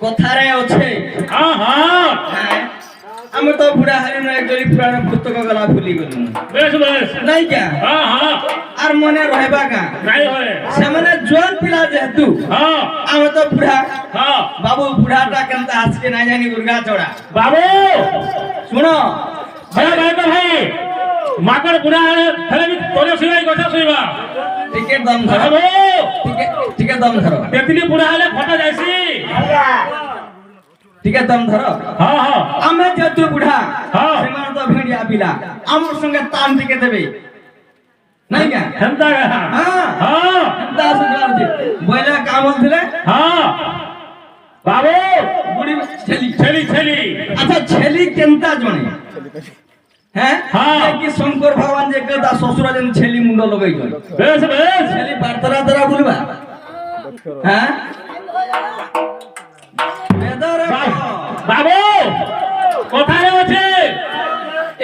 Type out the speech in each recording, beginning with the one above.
কথারে আছে আমি তো বুড়া হারিনো একজনী পুরাণ পুস্তক গলা ভুলি গলু নাই কা আর মনে রহবা কা সেমানে জোয়ান পিলা যেহেতু আমি তো বুড়া বাবু বুড়াটা কেনতা আজকে নাই জানি দুর্গা চড়া বাবু শুনো ভাই ভাই মাকড় বুড়া হেলে তোরে শুইবাই কথা শুইবা টিকেট দাম ধরো টিকেট দাম ধরো তেতলি বুড়া হেলে ফটা যাইছি টিকেট দাম ধরো আমি যেহেতু বুড়া সেমান তো ভিড়িয়া পিলা আমার সঙ্গে তান টিকে দেবে নাই কা হেনতা হেনতা সুজারজি বইলা কাম দিলে বাবু বুড়ি ছেলি ছেলি ছেলি আচ্ছা ছেলি কেনতা জনে হ্যাঁ কি শঙ্কর ভগবান যে কথা শ্বশুর যেন ছেলি মুন্ড লগাই যায় বেশ বেশ ছেলি বার্তারা দ্বারা বলবা হ্যাঁ বাবু কোথায় আছে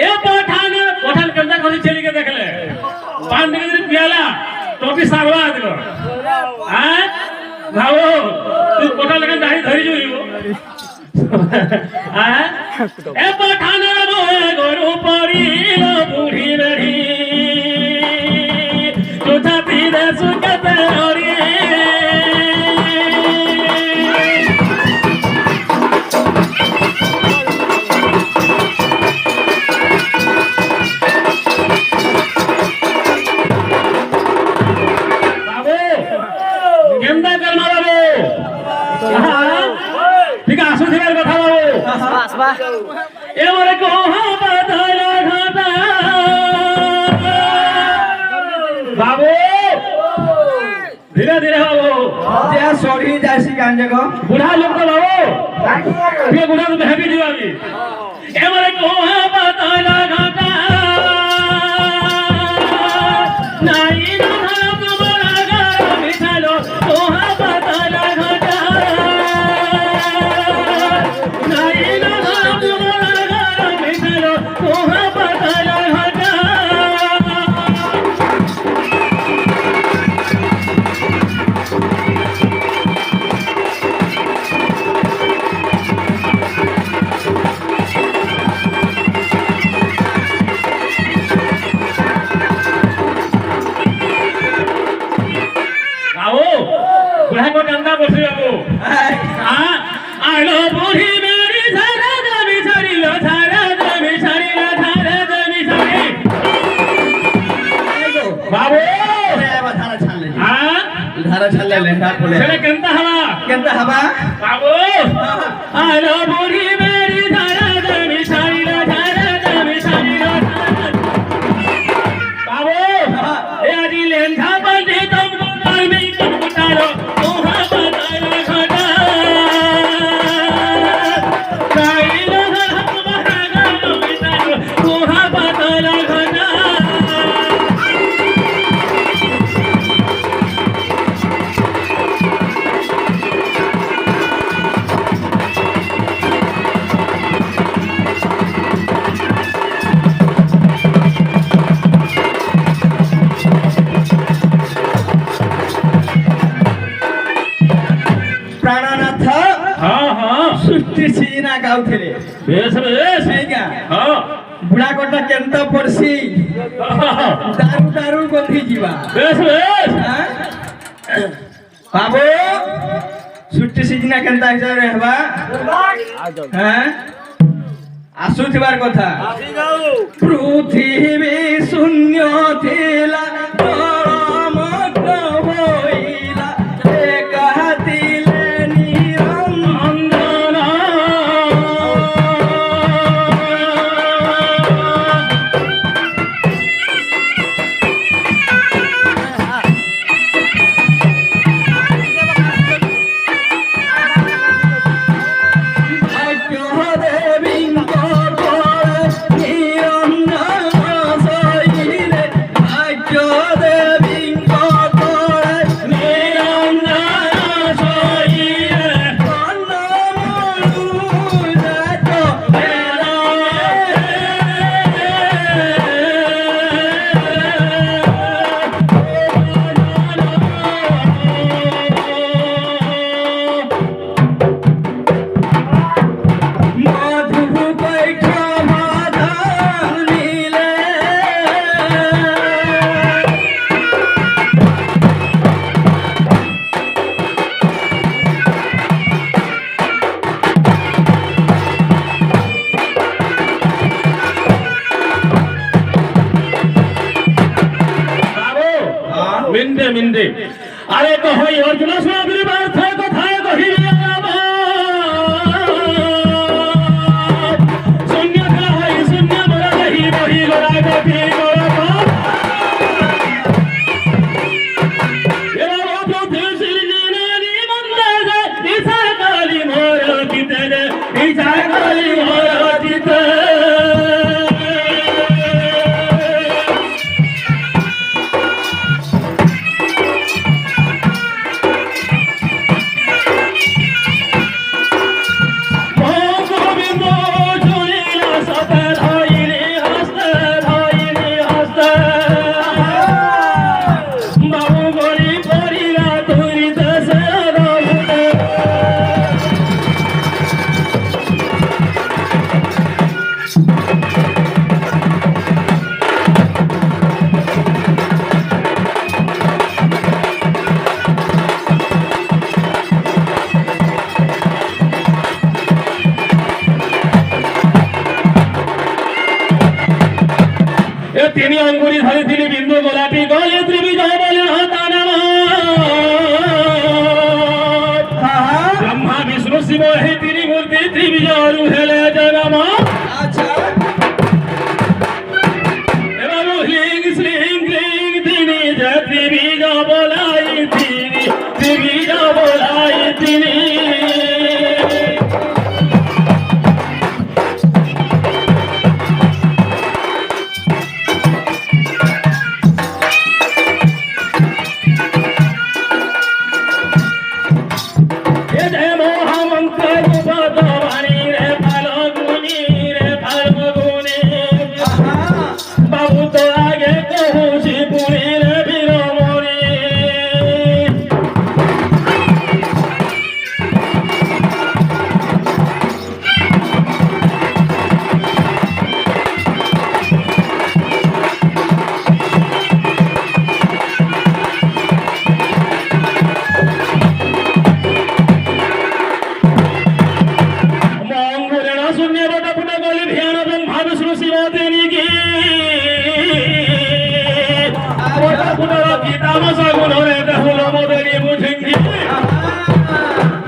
এ পঠান কেনতা কলি ছেলিকে দেখলে পান দিকে যদি পিয়ালা টপি সারবা দিল হ্যাঁ বাবু তুই কোঠা লেখা দাড়ি ধরি যাইব হ্যাঁ এ পঠান গরু পড়িল বুড়ি বেড়ি তুঝা তীরে সুখতে হরি ঠিক আসো দিবার কথা বাবু এবারে বাবু ধীরে ধীরে বাবু যে সরি যাইছি গান জায়গা বুড়া লোক তো বাবু তুই বুড়া তো হেবি দিবাবি এবারে বাতালা ঘাটা নাই না তোমার আগা মিঠালো কোহা বাতালা ঘাটা নাই না তোমার আগা মিঠালো কোহা বাতালা ঘাটা बुढ़ा को डंडा बोल रही बाबू आलो बूढ़ी मेरी झारा दमी छड़ी लो झारा दमी छड़ी लो झारा दमी छड़ी बाबू धारा छान ले हां धारा छान ले लेंडा बोले चले केंता हवा बाबू आलो बूढ़ी मेरी झारा दमी छड़ी लो झारा दमी छड़ी लो बाबू ए आदि लेंडा बंदी तुम मार में तुम उतारो सीना गाउथिले बेस बेस है क्या हां बुढ़ा कोटा केंता पड़सी दारू दारू गंधी जीवा बेस बेस बाबू छुट्टी सीजना केंता हिसाब रे हवा हैं आसु थिबार कथा पृथ्वी शून्य थिला जलमग्न होइला एकातिले Yo আরে কহই অর্জুন শুনাবি বার্থ কথায় কহিবি আমার শূন্য কহই শূন্য মরা রহি বহি গড়াই বহি গড়া এবার অপ্রতি সিরজিনানি মন্দাজে ইসা কালি মোর চিতে ইসা কালি মোর চিতে তিনি অঙ্গুরি ধরিছিলি বিন্দু গোলাপি গলে ত্রিভুজ বলেন হতানাম ব্রহ্মা বিষ্ণু শিব হে তিনি মূর্তি ত্রিভুজ হেলে জগম আচ্ছা এবার হ্লিং শ্লিং ক্লিং তিনি যে ত্রিভুজ বলাই তিনি ত্রিভুজ বলাই তিনি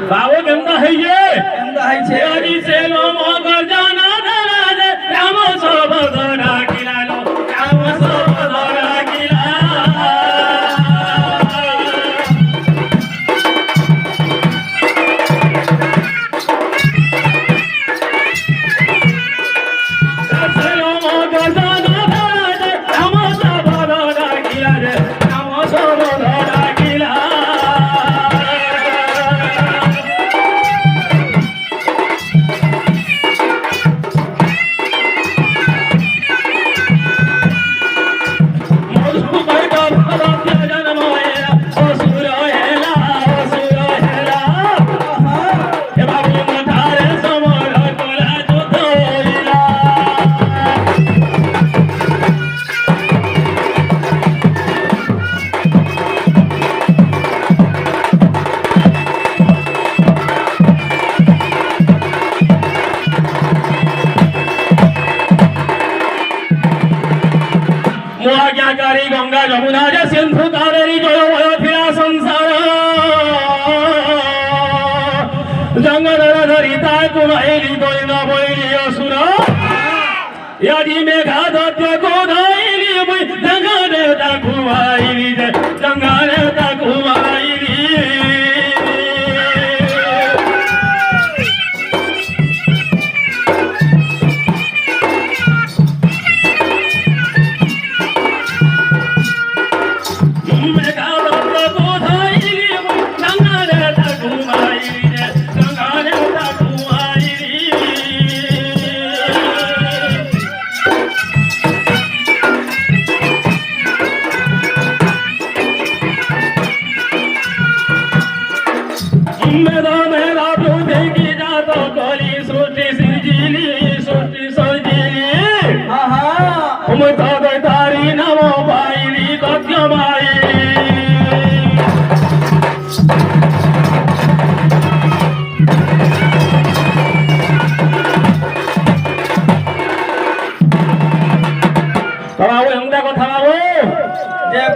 बाबू गंगा है ये तेरी से लो मगर जाना धरा दे राम सब धरा किला लो राम सब धरा किला से लो मगर जाना धरा दे राम सब धरा किला रे राम सब धरा किला गंगा यमुना जे सिंधु कावेरी जलमय फिरा संसार जंगल धरिता कुमारी गोविंद बोली असुर यदि मेघा दत्त को धाइली गंगा देवता कुमारी गंगा देवता कुमारी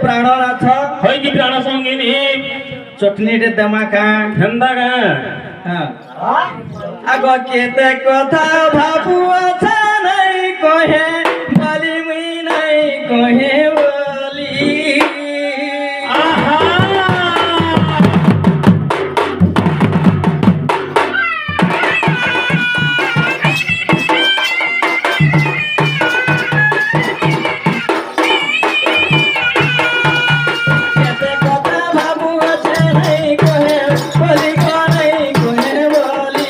ପ୍ରାଣନାଥ ହୋଇକି ପ୍ରାଣ ସଙ୍ଗିନୀ চটনিটে দেমা কা ঠান্ডা কা হ্যাঁ আগ কেতে কথা ভাবু আছে নাই কহে বলি মুই নাই কহে বলি আহা কেতে কথা ভাবু আছে নাই কহে বলি নাই কহে বলি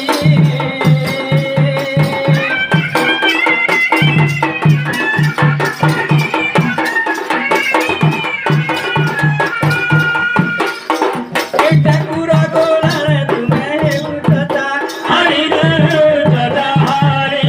এই ঠাকুরা গোলারে তুমি উঠতা হরি রে দাদা হরি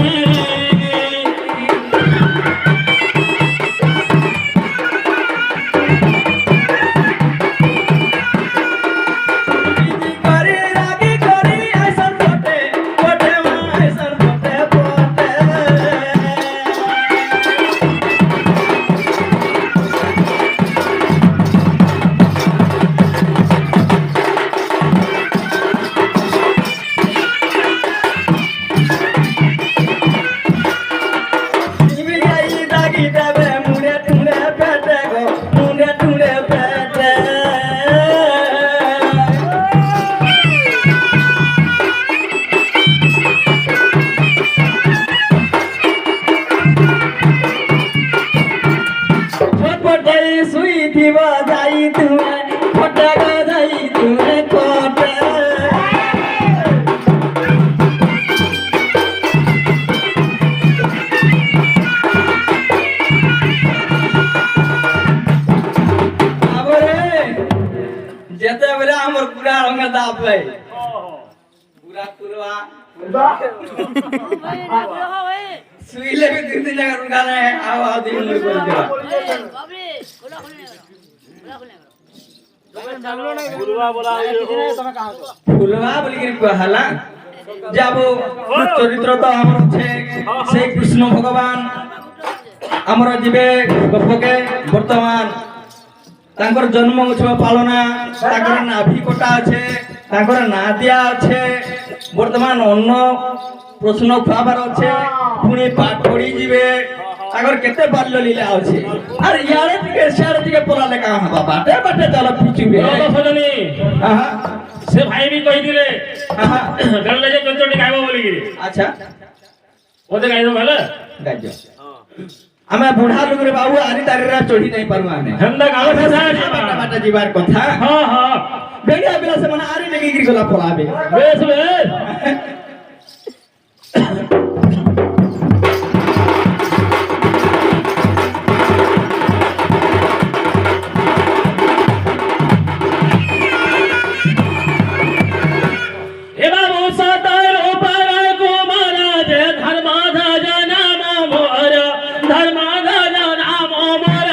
বিধি করে রাগি করি আইসন পটে পটে মা আইসন পটে পটে নিবি যাই দাগি দেবে মুড়ে টুড়ে পেটে গো মুড়ে টুড়ে পেটে ছটপটে শুই দিব যাই তুমি ফটে গো যাই তুমি ফটে আবরে যেতে বলে আমার পুরা রঙে দাপ লাই পুরা পুরবা শুইলে भी तीन तीन जगह रुका रहे आओ आओ दिन मुझे बोल दिया ফুলবা বলি কি কহালা যাব চরিত্র তো আমার আছে সেই কৃষ্ণ ভগবান আমার জীবে গপকে বর্তমান তাঙ্কর জন্ম উৎসব পালনা তাঙ্কর নাভি কোটা আছে তাঙ্কর না দিয়া আছে বর্তমান অন্য প্রশ্ন খাবার আছে পুনি পাঠ পড়ি যাবে তাঙ্কর কেতে বাল্য লীলা আছে আর ইয়ারে থেকে সিয়ারে থেকে পড়া লেখা হবা বাটে বাটে চল পিছুবে সজনী আহা সে ভাই বি কই দিলে আহা গলে যে চঞ্চটি গাইব বলি কি আচ্ছা ওতে গাইব ভালো গাজ্য ଆମେ ବୁଢା ଲୋକରେ ବାବୁ ଆରି ତାରିରା ଚଢି ନାଇଁ ପାରୁ ଆମେ ঠান্ডা গালো ভাষা ବାଟା ବାଟା ଯିବାର କଥା হ্যাঁ হ্যাঁ ବେଗିଆ ପିଲା ସେମାନେ ଆରି ନେଇକିରି ଗଲା ପଳାବେ বেশ বেশ এবার সাতার উপর কুমারা যে ধর্মাধা নাম মোর ধর্মাধা নাম মোর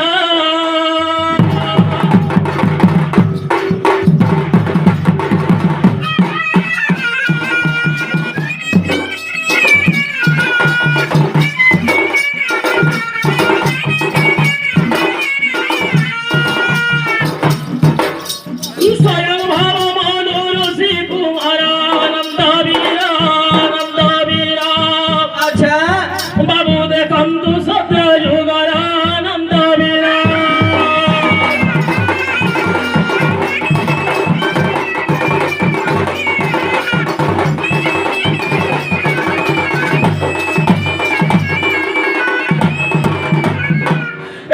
স্বয়ং ভাব মনোরসি কুমার আনন্দ বীরা আচ্ছা বাবু দেখন্তু সত্য যুগর আনন্দ বীরা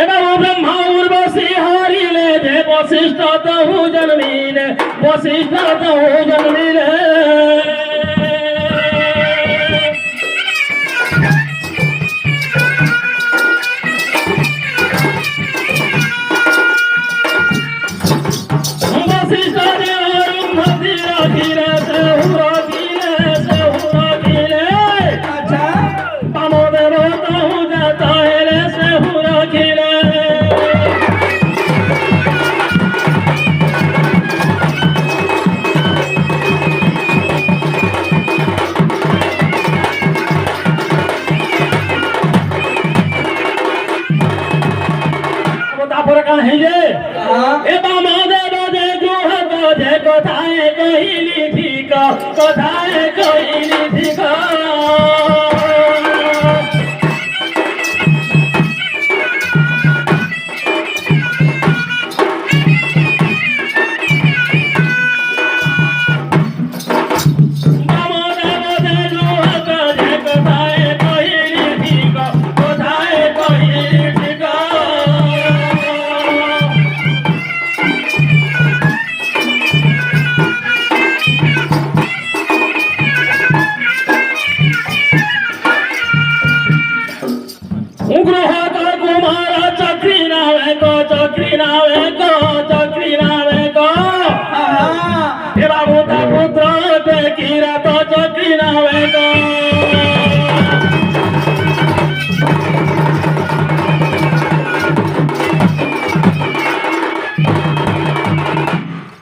এবার ব্রহ্মা উর্বশী হারিলে যে বশিষ্ঠ তহু জন্মিলে বশিষ্ঠ তহু জন্মিলে বশিষ্ঠ যে অরুন্ধতি রাখিলে সেহু রাখিলে আচ্ছা বামদেব তহু যাত হেলে সেহু রাখিলে তারপরে কান হইলে হ্যাঁ এ বামদেব যে গ্রহ যে কোথায় কইলি ঠিক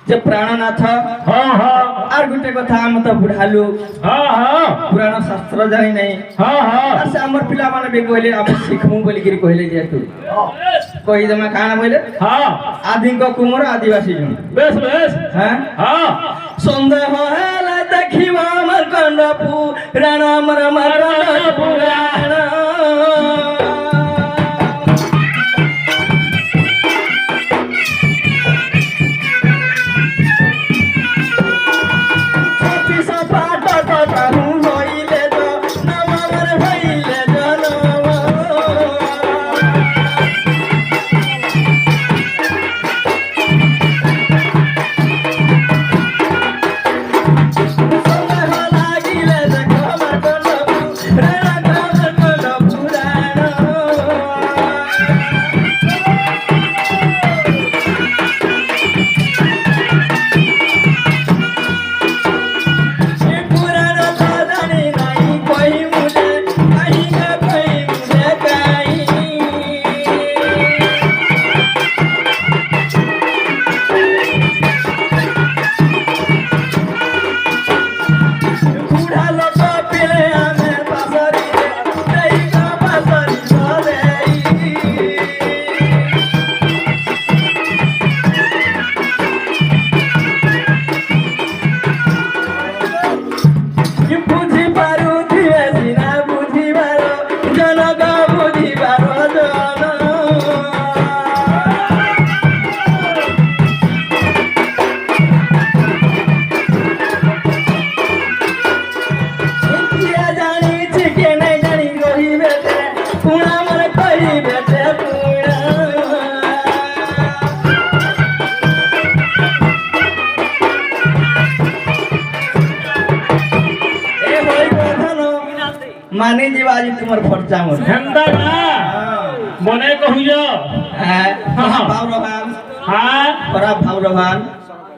যে প্রাণনাথ আর গোটে কথা আমি তো বুঢ়া লোক পুরাণ শাস্ত্র জানি নাই আর সে আমার পিলা মানে भी कहले আমি শিখমু বলি গিরি कहले যেহেতু কই দমা কানা বলে আদিঙ্ক কুমর আদিবাসী জন বেশ বেশ হ্যাঁ সন্দেহ হেলা দেখিবা আমার কন্ড পুরাণ আমার পুরাণ माने जीवा आज तुम्हार फरचा मोर हेंदा ना मने कहुयो भाव रहान हां खराब भाव रहान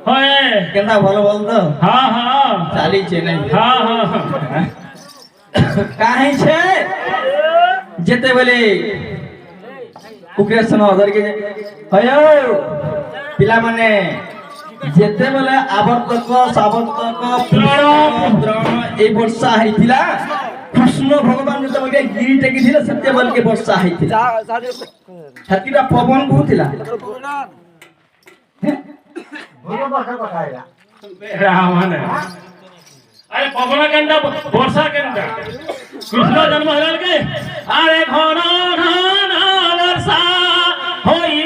होए केंदा भलो बोल दो हां हां चाली छे नहीं हां हां काहे छे जेते बोले उकेसन अदर के हयो पिला माने जेते बोले आवर्तक सावर्तक द्रोण ए वर्षा हैतिला कृष्ण भगवान जो बोले गिरी टेकी थिला सत्य बल के वर्षा हैतिला छतिरा पवन बहुतिला भूलो वर्षा কথা आइला रामने अरे पवन केंदा वर्षा केंदा कृष्ण जन्म हरल के अरे घन घन वर्षा होई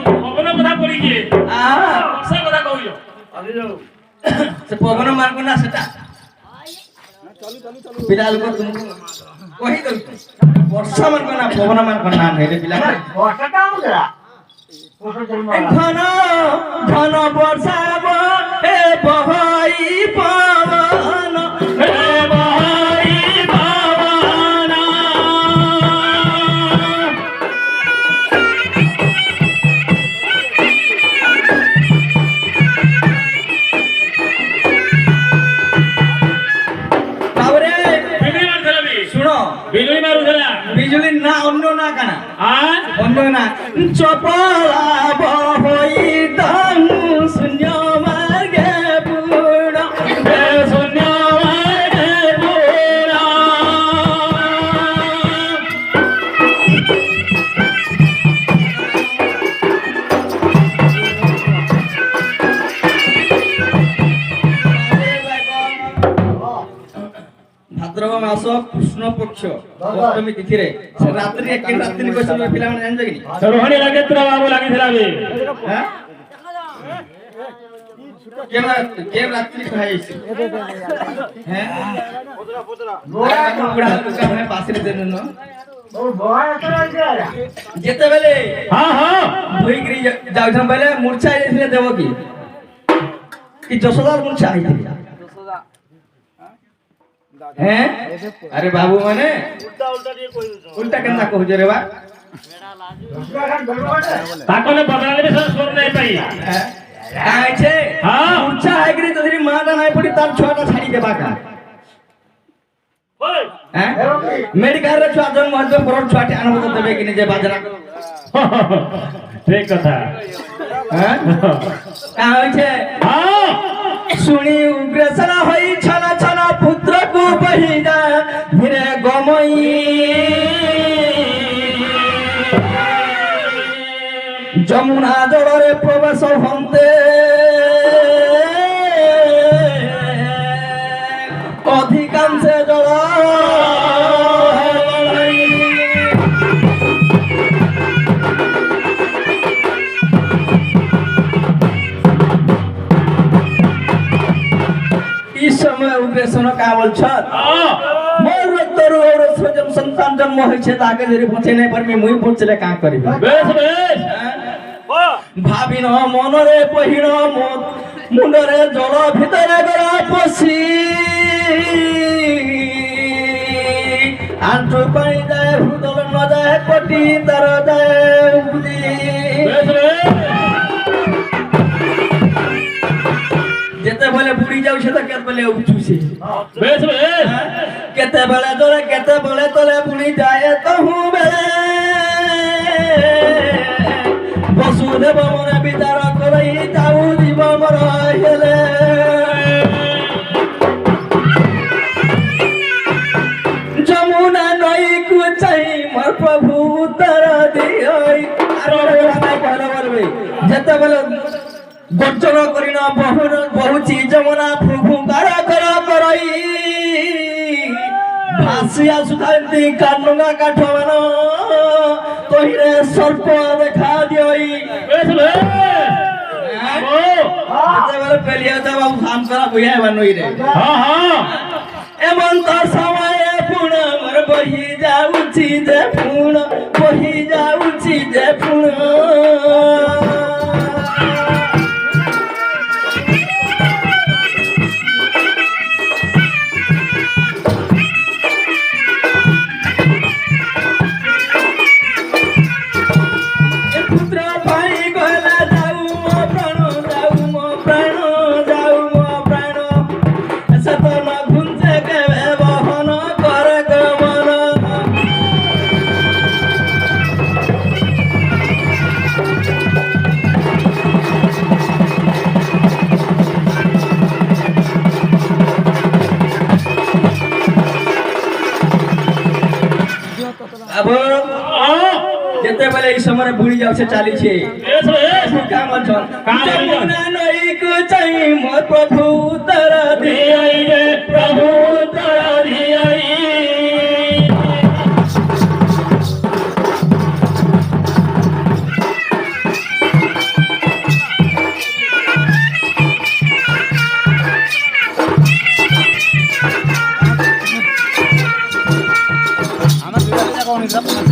पवन कथा पड़ी के वर्षा कथा कहियो अरे जो से पवन मार को ना सेटा पिलाल को तुम वही तो वर्षा मन को ना पवन मन को ना हेले पिला वर्षा का हो गया घन घन वर्षा ए बहई पवन ए बहई पवन बाबरे बिजली मारथला बी सुनो बिजली मारुथला बिजुली ना अन्य ना काना आ ना चपला बहई दहु शून्य मार्गे पूर्ण शून्य मार्गे पूर्ण কৃষ্ণ পক্ষ অষ্টমী তিথিরে সে রাত্রি এক রাত্রি বসে পিলাମାନେ জাଣିଛ କି ରୋହାଣୀ ଲାଗିଥିଲା ବାବୁ ଲାଗିଥିଲା ବି হ্যাঁ কে রাত্রি খাইছি হ্যাঁ বুড়া লোক ଆମେ ପାଶରେ ଦେନୁ ন ଓ ବହାୟ କରାଇଲା ଯେତେବେଳେ ହଁ ହଁ ଧୋଇକିରି ଯାଉଛନ୍ ବେଲେ ମୂର୍ଚ୍ଛା ହେଇଥିଲେ ଦେବ କି ଯଶୋଦାର ମୂର୍ଚ୍ଛା ହେଇଥିଲା হ্যাঁ আরে বাবু মানে উল্টা কেনতা কହୁଛ রে বা ତାକଲେ ବଦଳାଲେ ବି ସ୍ୱର ନାହିଁ ପାଇ কাছে হ্যাঁ মূর্ছা ହେଇକିରି ଯଦି ମାଟା নাই ପଡି ତାର ଛୁଆଟା ଛାଡି ଦେବା কা হ্যাঁ মেডিকাল রে ছুয়া জন্ম হইতো পর ছুয়াটি আনব তো দেবে কি নিজে বাজরা ঠিক কথা হ্যাঁ কা হইছে হ্যাঁ শুনি উগ্রসেন হই ছনা ছনা পুত্রকু বহিদা ধীরে গমই যমুনা জলরে প্রবেশ হন্তে অধিকাংশে জল समय उग्रेसन का बोलछ मोर रक्तरु और सजन संतान जन्म होइछे ताके जरि पछे नै परमी मुई पछले का करिबे বেশ বেশ भाबिन मनरे पहिन मुंडरे जल भितरे गरा पसी आंटू पानी जाए हुदल न जाए कोटी तर जाए उदी বেশ বেশ जेते बोले बुड़ी जाउ छे त केत बोले उठुसे বেশ বেশ केते बेले तोले केते बोले तोले बुड़ी जाए तो हूं बेले वसुदेव मन विचार करई जाऊ जीव मर हेले जमुना नई को चाहि मोर प्रभु उतर दियई अरे भाई कहले बोलबे जेते बोले গর্জন করি না বহুচি যমুনা ফুফুকার কর করই ভাসিয়া সুধান্তি কান্নগা কাঠ মান কহিরে সর্প দেখা দিয়ই বেশ বেশ যেতেবেলে পেলিয়া তো বাবু কাম করা বুঝাই বানই রে হ্যাঁ হ্যাঁ এমন তো সময় পুণ মোর বহি যাউছি যে পুণ বহি যাউছি যে পুণ যেতেবেলে এই সময় বুড়ি যাচ্ছে চালিছে বেশ বেশ কাম অছন কাম অছন। যমুনা নই কো চাই মোর প্রভু উত্তর দিয়াই রে প্রভু উত্তর দিয়াই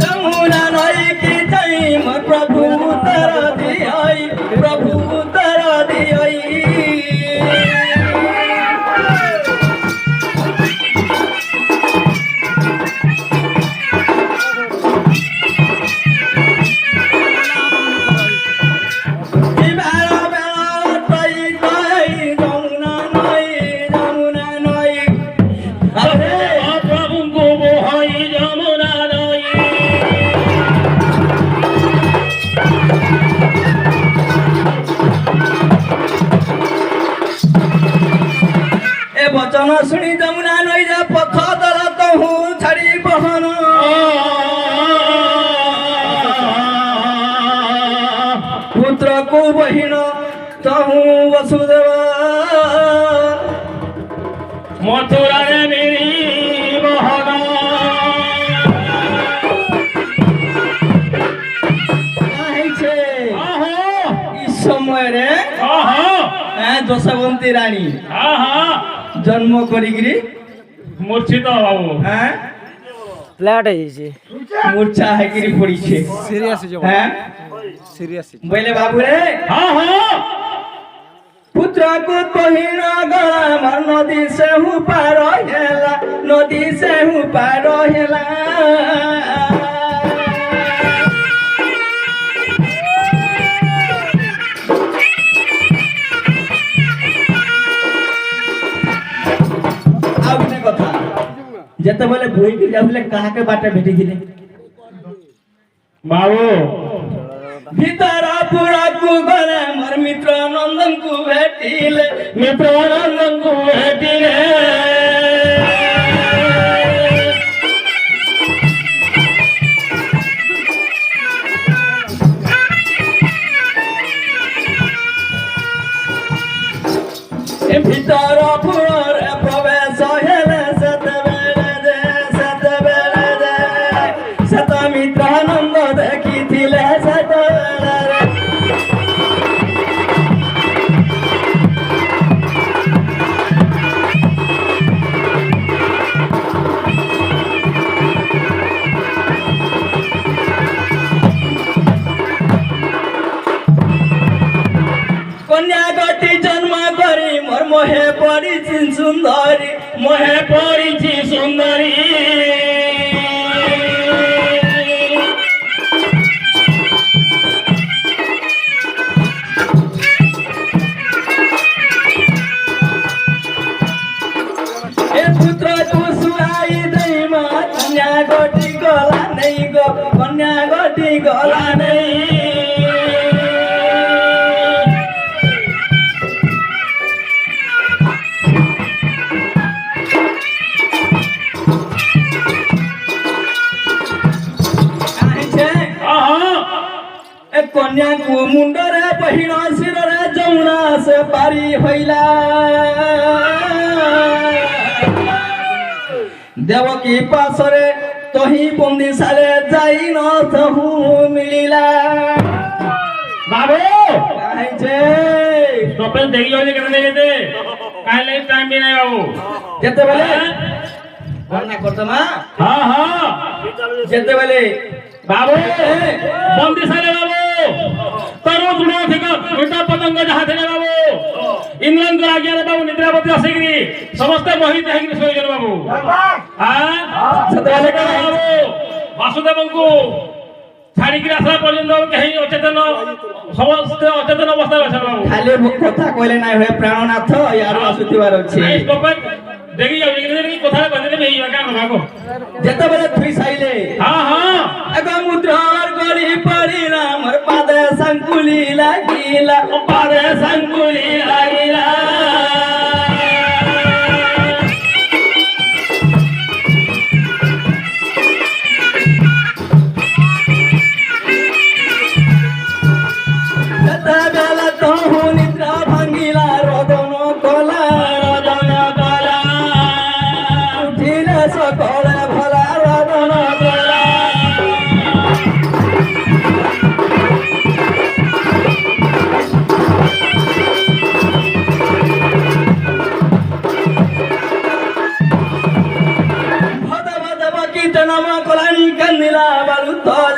যমুনা নই কি চাই মোর প্রভু উত্তর দিয়াই প্রভু উত্তর দিয়াই প্রভুঙ্কু বহাই যমুনা নই এ বচন শুনি যমুনা নই যে পথ দল তহু ছাড়ি বহন পুত্র কো বহিন তহু বসুদেব মথুরারে মিরি বহন ସମୟରେ ଯଶୋବନ୍ତୀ ରାଣୀ ଜନ୍ମ କରିକିରି মূর্ছিত বাবু ফ্ল্যাট হয়েছে মূর্ছা ହେଇକିରି ପଡିছে সিরিয়াস সিরিয়াস ବୋଇଲେ ବାବୁ ରେ পুত্রକୁ বহিন গলা মার নদী সেহু পার হেলা নদী সেহু পার হেলা ଆଉ ଗୋଟେ କଥା ଯେତେବେଳେ ବୋହିକି ଯାଉଥିଲେ କାହାକେ ବାଟ ଭେଟିଥିଲେ বাবু ভিতর পুরাকু গলে মোর মিত্র নন্দনকু ভেটিলে মিত্র নন্দনকু ভেটিলে ভিতর পুরে প্রবেশ হেলে সেতবেলে যে সেত মিত্র নন্দ দেখিছিলে সেতবেলে কন্যা গটি জন্ম করি মোর মোহে পড়িছি সুন্দরী মোহে পড়িছি সুন্দরী এ পুত্র তু শুয়াই দেই মা কন্যা গটি গলা নেই গো কন্যা গটি গলা নেই কন্যাকু মুন্ডরে বহিণ শিরে যমুনা সে পারি হইলা দেবকী পাশরে তহি বন্দি সালে যাই নহু মিলিলা বাবু কাহিছে স্টপেজ দেখি হইলে কেন দেখেতে কাইলে টাইম বি নাই বাবু যেতেবেলে বর্ণনা করতমা যেতেবেলে বাবু বন্দি সালে বাবু তরু দুড়া থেকে উল্টা পতঙ্গ যাহা থেকে বাবু ইংল্যান্ড আজ্ঞারে বাবু নিদ্রাবতী আসিকি সমস্ত মোহিত হইকি শোইছেন বাবু যেতেবেলে বাবু বাসুদেবଙ୍କୁ ছাড়িকি আসা পর্যন্ত কেহি অচেতন সমস্ত অচেতন অবস্থায় আছেন বাবু খালি কথা কইলে নাই হয়ে প্রাণনাথ ইয়ারু আসুতিবার আছে দেখি যাও দেখি কথা কইলে এই বাকা বাবু যেতেবেলে থুই সাইলে এগো মুদ্রার গড়ি পড়িলা মোর পাদে সংকুলি লাগিলা পাদে সংকুলি লাগিলা যেতেবেলে তহু নিদ্রা ভাঙ্গিলা রদন কলা উঠিলে সকলে ভলা রদন কলা ভদব দেবকী জনম কলানি কান্দিলা বালু তলে